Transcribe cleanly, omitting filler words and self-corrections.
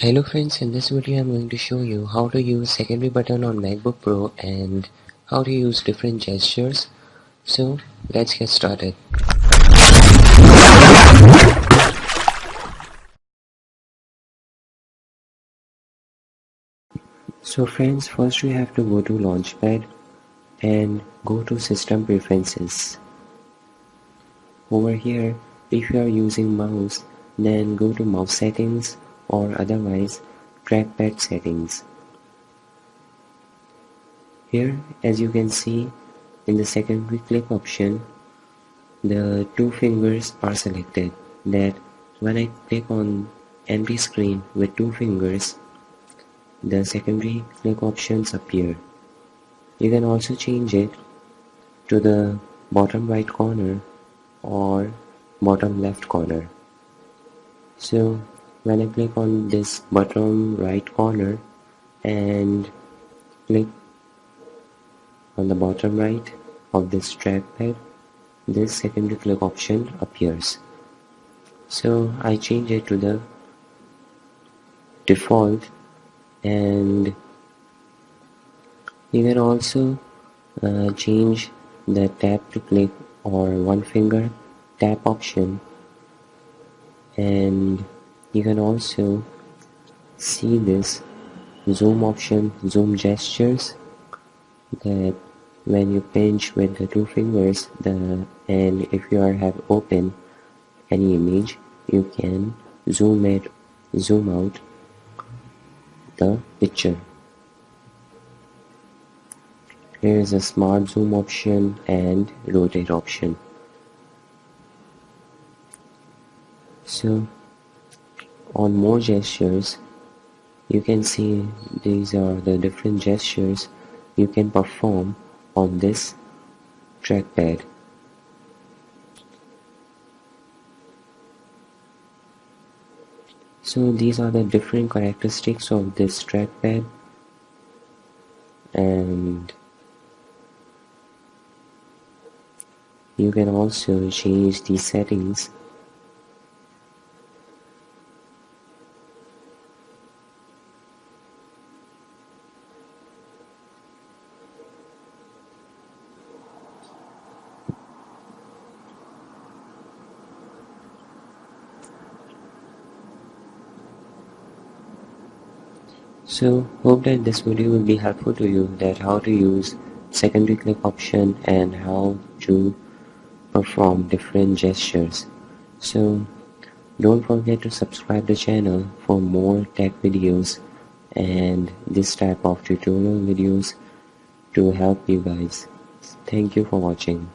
Hello friends, in this video I'm going to show you how to use secondary button on MacBook Pro and how to use different gestures. So let's get started. So friends, first we have to go to Launchpad and go to System Preferences. Over here, if you are using mouse, then go to Mouse Settings or otherwise Trackpad Settings. Here, as you can see, in the secondary click option, the two fingers are selected. That when I click on empty screen with two fingers, the secondary click options appear. You can also change it to the bottom right corner or bottom left corner. So when I click on this bottom right corner and click on the bottom right of this trackpad, this secondary click option appears. So I change it to the default, and you can also change the tap to click or one finger tap option, and you can also see this zoom option, zoom gestures, that when you pinch with the two fingers and if you have open any image, you can zoom out the picture. Here is a smart zoom option and rotate option. So on more gestures, you can see these are the different gestures you can perform on this trackpad. So these are the different characteristics of this trackpad, and you can also change the settings. So hope that this video will be helpful to you, that how to use secondary click option and how to perform different gestures. So don't forget to subscribe the channel for more tech videos and this type of tutorial videos to help you guys. Thank you for watching.